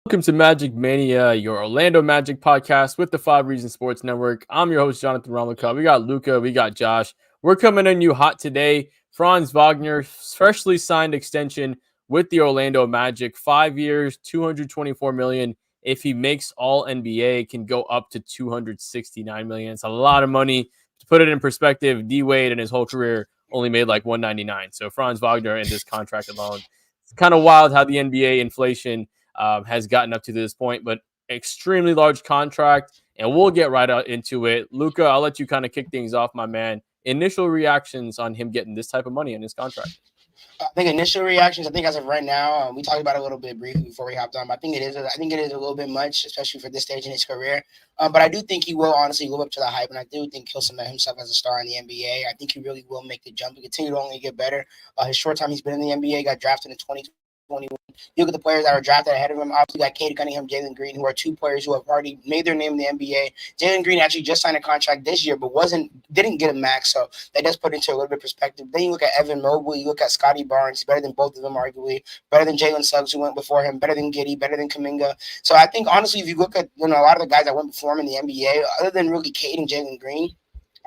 Welcome to Magic Mania, your Orlando Magic podcast with the Five Reasons Sports Network. I'm your host, Jonathan Ramlicka. We got Luca, we got Josh. We're coming in you hot today. Franz Wagner, freshly signed extension with the Orlando Magic, 5 years, 224 million. If he makes all NBA, can go up to 269 million. It's a lot of money. To put it in perspective, D Wade in his whole career only made like 199. So Franz Wagner in this contract alone, it's kind of wild how the NBA inflation has gotten up to this point, but extremely large contract. And we'll get right out into it. Luca, I'll let you kind of kick things off, my man. Initial reactions on him getting this type of money in his contract. I think initial reactions. I think as of right now, we talked about it a little bit briefly before we hopped on. But I think it is. I think it is a little bit much, especially for this stage in his career. But I do think he will honestly live up to the hype, and I do think he'll cement himself as a star in the NBA. I think he really will make the jump and continue to only get better. His short time he's been in the NBA, got drafted in 2021. You look at the players that were drafted ahead of him. Obviously, got Cade Cunningham, Jalen Green, who are two players who have already made their name in the NBA. Jalen Green actually just signed a contract this year, but didn't get a max, so that does put into a little bit of perspective. Then you look at Evan Mobley, you look at Scotty Barnes, better than both of them, arguably, better than Jalen Suggs, who went before him, better than Giddey, better than Kuminga. So I think honestly, if you look at a lot of the guys that went before him in the NBA, other than really Cade and Jalen Green,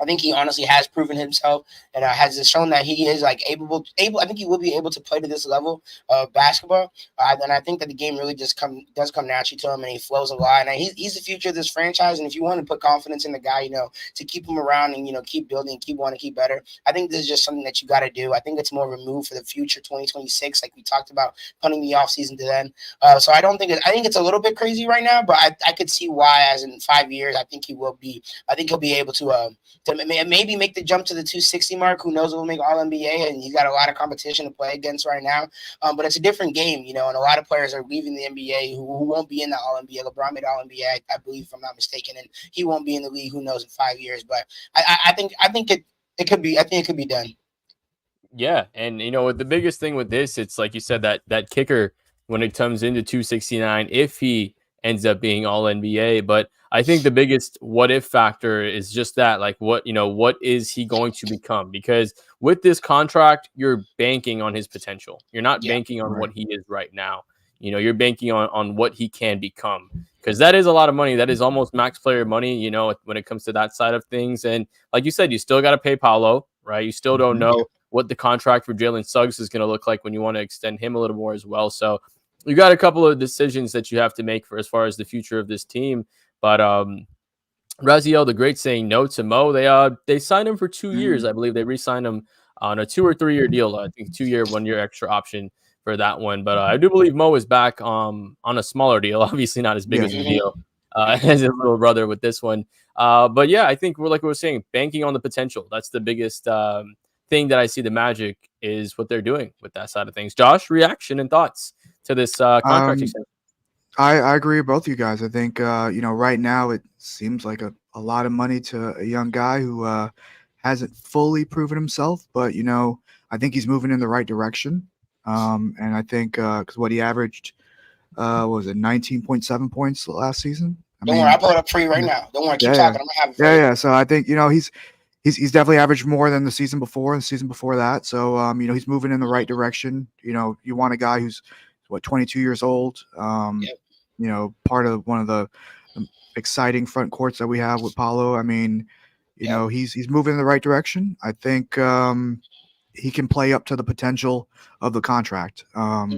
I think he honestly has proven himself and has shown that he is able. I think he will be able to play to this level of basketball. And I think that the game really does come naturally to him, and he flows a lot. And he's the future of this franchise. And if you want to put confidence in the guy, to keep him around and keep building, keep wanting to keep better, I think this is just something that you got to do. I think it's more of a move for the future, 2026, like we talked about, punting the offseason to then. So I don't think I think it's a little bit crazy right now, but I could see why. As in 5 years, I think he will be. I think he'll be able to maybe make the jump to the 260 mark. Who knows? Will make All NBA, and he's got a lot of competition to play against right now. But it's a different game, and a lot of players are leaving the NBA who won't be in the All NBA. LeBron made All NBA, I believe, if I'm not mistaken, and he won't be in the league. Who knows in 5 years? But I think it could be. I think it could be done. Yeah, and the biggest thing with this, it's like you said, that kicker when it comes into 269, if he ends up being all NBA. But I think the biggest what if factor is just that, like what is he going to become? Because with this contract, you're banking on his potential. You're not banking on what he is right now. You're banking on what he can become, because that is a lot of money. That is almost max player money, when it comes to that side of things. And like you said, you still got to pay Paolo, right? You still don't know what the contract for Jalen Suggs is going to look like when you want to extend him a little more as well. So you got a couple of decisions that you have to make for as far as the future of this team. But Raziel, the great, saying no to Mo. They signed him for 2 years. I believe they re-signed him on a 2 or 3 year deal. I think 2 year, 1 year extra option for that one. But I do believe Mo is back on a smaller deal. Obviously not as big as the deal as his little brother with this one. But yeah, I think we were saying, banking on the potential. That's the biggest thing that I see the Magic is what they're doing with that side of things. Josh, reaction and thoughts to this contract extension? I agree with both of you guys. I think right now it seems like a lot of money to a young guy who hasn't fully proven himself, but I think he's moving in the right direction. And I think because what he averaged was it 19.7 points last season. Don't worry, I'll pull it up for you right now. Don't worry, keep talking. I'm gonna have it for you. Yeah. So I think he's definitely averaged more than the season before and the season before that. So he's moving in the right direction. You want a guy who's 22 years old. Part of one of the exciting front courts that we have with Paolo. I mean, he's moving in the right direction. I think he can play up to the potential of the contract. For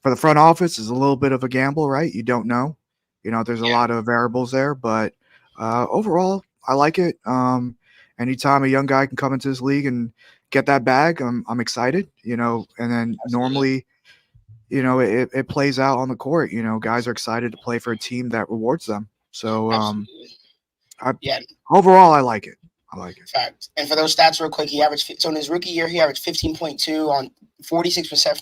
the front office, is a little bit of a gamble, right? You don't know. There's a lot of variables there, but overall, I like it. Anytime a young guy can come into this league and get that bag, I'm excited. And then normally, it plays out on the court. Guys are excited to play for a team that rewards them. So, overall, I like it. Fact. And for those stats, real quick, he averaged. So in his rookie year, he averaged 15.2 on 46%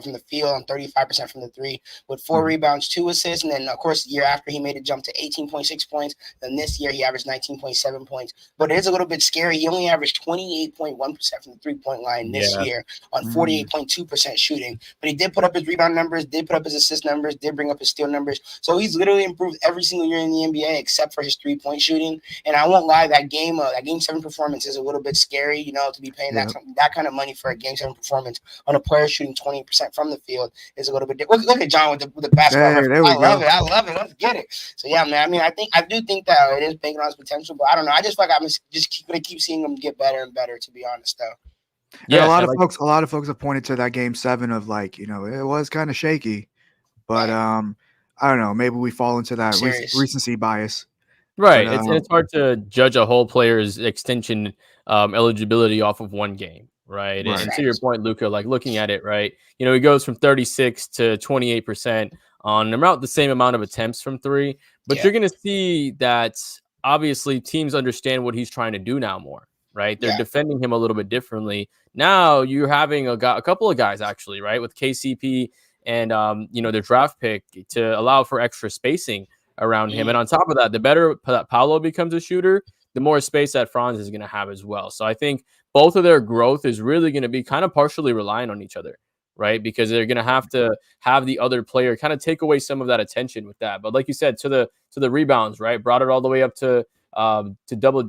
from the field, on 35% from the three, with 4 rebounds, 2 assists, and then of course the year after he made a jump to 18.6 points. Then this year he averaged 19.7 points. But it is a little bit scary. He only averaged 28.1% from the 3-point line this year on 48.2% shooting. But he did put up his rebound numbers, did put up his assist numbers, did bring up his steal numbers. So he's literally improved every single year in the NBA except for his 3-point shooting. And I won't lie, that Game 7 performance is a little bit scary, to be paying that kind of money for a Game 7 performance. on a player shooting 20% from the field is a little bit different. Look at John with the basketball Hey, reference. there we I love go. it. I love it. Let's get it. So yeah, man. I mean, I do think that it is banking on his potential, but I don't know. I just feel like I'm just going to keep seeing him get better and better. To be honest, though. And Yeah, and like a lot of folks have pointed to that game 7 of like, you know, it was kind of shaky, but Right. I don't know, maybe we fall into that Serious. recency bias. But right. It's hard to judge a whole player's extension eligibility off of one game, right? And right, to your Facts. point, Luca, like looking at it, right? You know, he goes from 36 to 28% on about the same amount of attempts from three, but Yeah. you're going to see that obviously teams understand what he's trying to do now more, right? They're Yeah. defending him a little bit differently. Now you're having a couple of guys actually, right, with KCP and you know, their draft pick to allow for extra spacing around him. And Mm, on top of that, the better that Paolo becomes a shooter, the more space that Franz is going to have as well. So I think both of their growth is really going to be kind of partially relying on each other, right? Because they're going to have the other player kind of take away some of that attention with that. But like you said, to the rebounds, right? Brought it all the way up to double.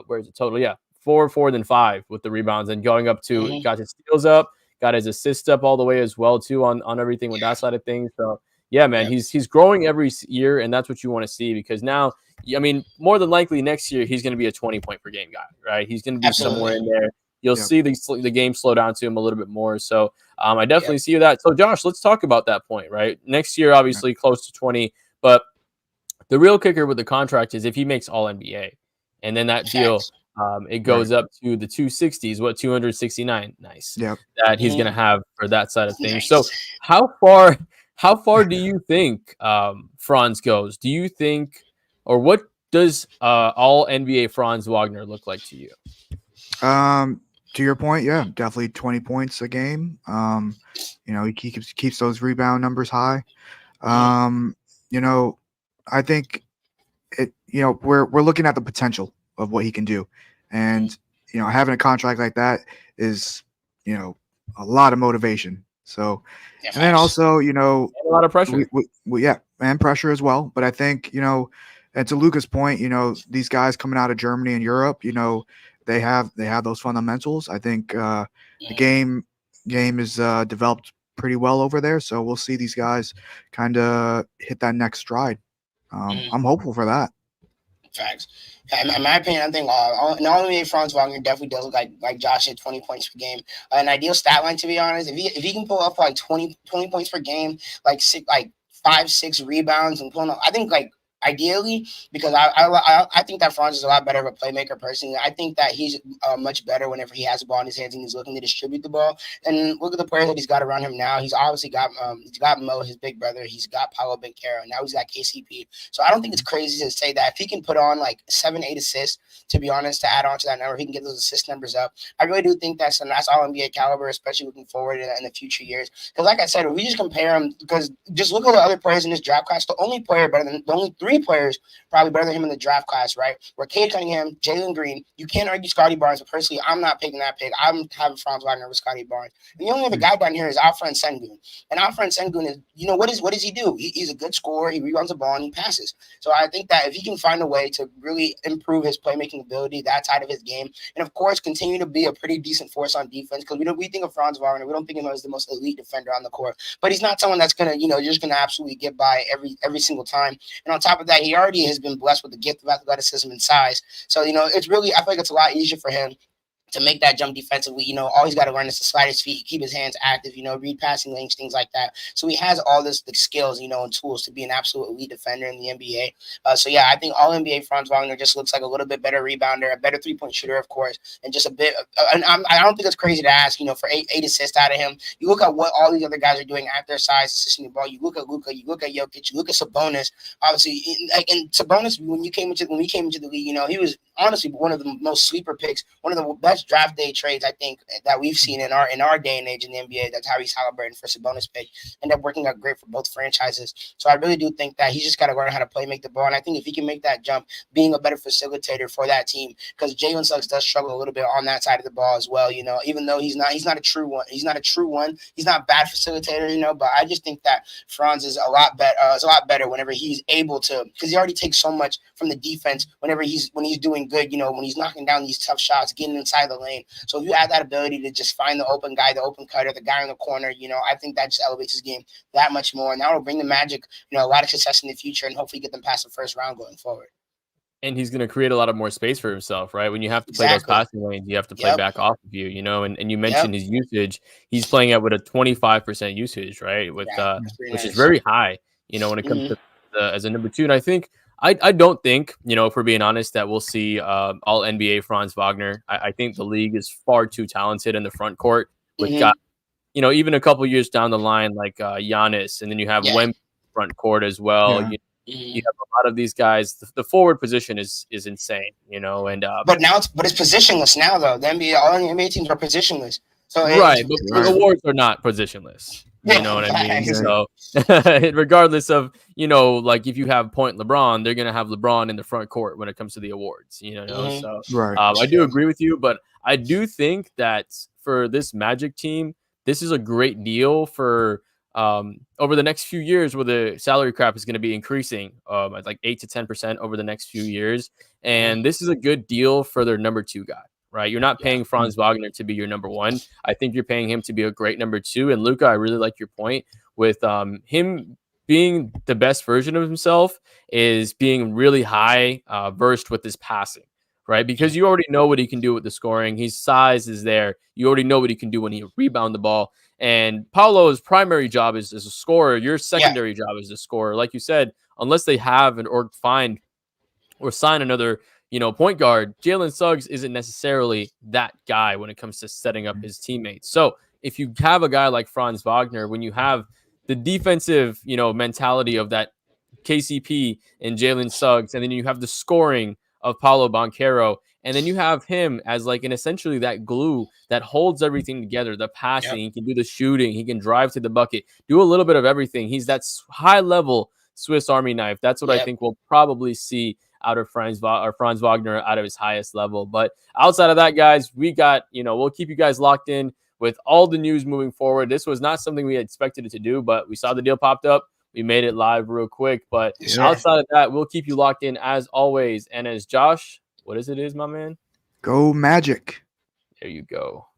Where is it total? Yeah, 4, then 5 with the rebounds, and going up to mm-hmm. got his steals up, got his assists up all the way as well too on everything with that side of things. So yeah, man, Yep. he's growing every year, and that's what you want to see because now, I mean, more than likely next year he's going to be a 20 point per game guy, right? He's going to be somewhere Absolutely. in there. You'll yep. see the game slow down to him a little bit more. So I definitely Yep. see that. So Josh, let's talk about that point, right? Next year, obviously close to 20, but the real kicker with the contract is if he makes All NBA, and then that deal Facts. it Right. goes up to the 260s, what 269, nice, Yep. that he's gonna Mm, have for that side of things. So nice. how far do you think Franz goes? Do you think, or what does All NBA Franz Wagner look like to you? To your point, yeah, definitely 20 points a game. You know, he keeps those rebound numbers high. Mm, You know, I think it. You know, we're looking at the potential of what he can do, mm. and you know, having a contract like that is, you know, a lot of motivation. So, Yeah. and then Facts. also, you know, And a lot of pressure. yeah, and pressure as well. But I think, you know, and to Luca's point, you know, these guys coming out of Germany and Europe, you know, they have those fundamentals. I think the Mm, game is developed pretty well over there. So we'll see these guys kind of hit that next stride. mm. I'm hopeful for that. Facts. Yeah, in my opinion, I think not only Franz Wagner definitely does look like Josh at 20 points per game. An ideal stat line, to be honest, if he can pull up like 20 points per game, like 5, 6 rebounds and pulling up, I think like ideally, because I think that Franz is a lot better of a playmaker personally. I think that he's much better whenever he has the ball in his hands and he's looking to distribute the ball. And look at the players that he's got around him now. He's obviously got Mo, his big brother. He's got Paolo Banchero. Now he's got KCP. So I don't think it's crazy to say that if he can put on like 7, 8 assists, to be honest, to add on to that number, he can get those assist numbers up. I really do think that's all NBA caliber, especially looking forward in the future years. Because like I said, if we just compare him, because just look at the other players in this draft class, the only 3 players probably better than him in the draft class, right? Were Cade Cunningham, Jalen Green. You can't argue Scotty Barnes, but personally, I'm not picking that pick. I'm having Franz Wagner with Scotty Barnes. And the only other guy down here is Alfred Sengun. And Alfred Sengun is, you know, what does he do? He's a good scorer. He rebounds the ball and he passes. So I think that if he can find a way to really improve his playmaking ability, that side of his game, and of course continue to be a pretty decent force on defense, because we think of Franz Wagner, we don't think of him as the most elite defender on the court, but he's not someone that's gonna, just gonna absolutely get by every single time. And on top of that, he already has been blessed with the gift of athleticism and size. So it's really, I feel like it's a lot easier for him to make that jump defensively. All he's got to learn is to slide his feet, keep his hands active, read passing lanes, things like that. So he has all the skills, and tools to be an absolute elite defender in the NBA. So yeah, I think all NBA Franz Wagner just looks like a little bit better rebounder, a better 3-point shooter, of course, and just a bit. And I don't think it's crazy to ask, for eight assists out of him. You look at what all these other guys are doing at their size, assisting the ball. You look at Luka, you look at Jokic, you look at Sabonis. Obviously, and Sabonis, when we came into the league, he was honestly one of the most sleeper picks, one of the best draft day trades I think that we've seen in our day and age in the NBA. That's Tyrese Halliburton for Sabonis pick ended up working out great for both franchises. So I really do think that he's just got to learn how to make the ball. And I think if he can make that jump, being a better facilitator for that team, because Jalen Suggs does struggle a little bit on that side of the ball as well. Even though he's not a true one, he's not a bad facilitator. But I just think that Franz is a lot better whenever he's able to, because he already takes so much from the defense when he's doing good. When he's knocking down these tough shots, getting inside of the lane. So if you have that ability to just find the open guy, the open cutter, the guy in the corner, I think that just elevates his game that much more. And that will bring the Magic, a lot of success in the future and hopefully get them past the first round going forward. And he's going to create a lot of more space for himself, right? When you have to play those passing lanes, you have to play back off of you, and you mentioned his usage. He's playing at with a 25% usage, right? With which is very high, when it comes to as a number 2. And I think I don't think, if we're being honest, that we'll see all NBA Franz Wagner. I think the league is far too talented in the front court with guys, even a couple years down the line like Giannis, and then you have Wemby front court as well. Yeah. You have a lot of these guys. The forward position is insane, and but it's positionless now though. All the NBA teams are positionless. So right, but the awards are not positionless. You know what I mean? Yeah. So regardless of, like if you have point LeBron, they're gonna have LeBron in the front court when it comes to the awards. So I do agree with you, but I do think that for this Magic team, this is a great deal for over the next few years, where the salary cap is going to be increasing at like 8 to 10% over the next few years. And this is a good deal for their number 2 guy, right? You're not paying Franz Wagner to be your number 1. I think you're paying him to be a great number 2. And Luka, I really like your point with him being the best version of himself is being really high versed with his passing. Right, because you already know what he can do with the scoring. His size is there. You already know what he can do when he rebound the ball. And Paolo's primary job is as a scorer. Your secondary job is a scorer. Like you said, unless they have or find or sign another, point guard, Jalen Suggs isn't necessarily that guy when it comes to setting up his teammates. So if you have a guy like Franz Wagner, when you have the defensive, mentality of that KCP and Jalen Suggs, and then you have the scoring of Paolo Banchero, and then you have him as like essentially that glue that holds everything together. The passing, he can do the shooting, he can drive to the bucket, do a little bit of everything. He's that high level Swiss Army knife. That's what I think we'll probably see out of Franz Wagner out of his highest level. But outside of that, guys, we got, we'll keep you guys locked in with all the news moving forward. This was not something we had expected it to do, but we saw the deal popped up. We made it live real quick, but outside of that, we'll keep you locked in as always. And as Josh, what is, my man? Go Magic. There you go.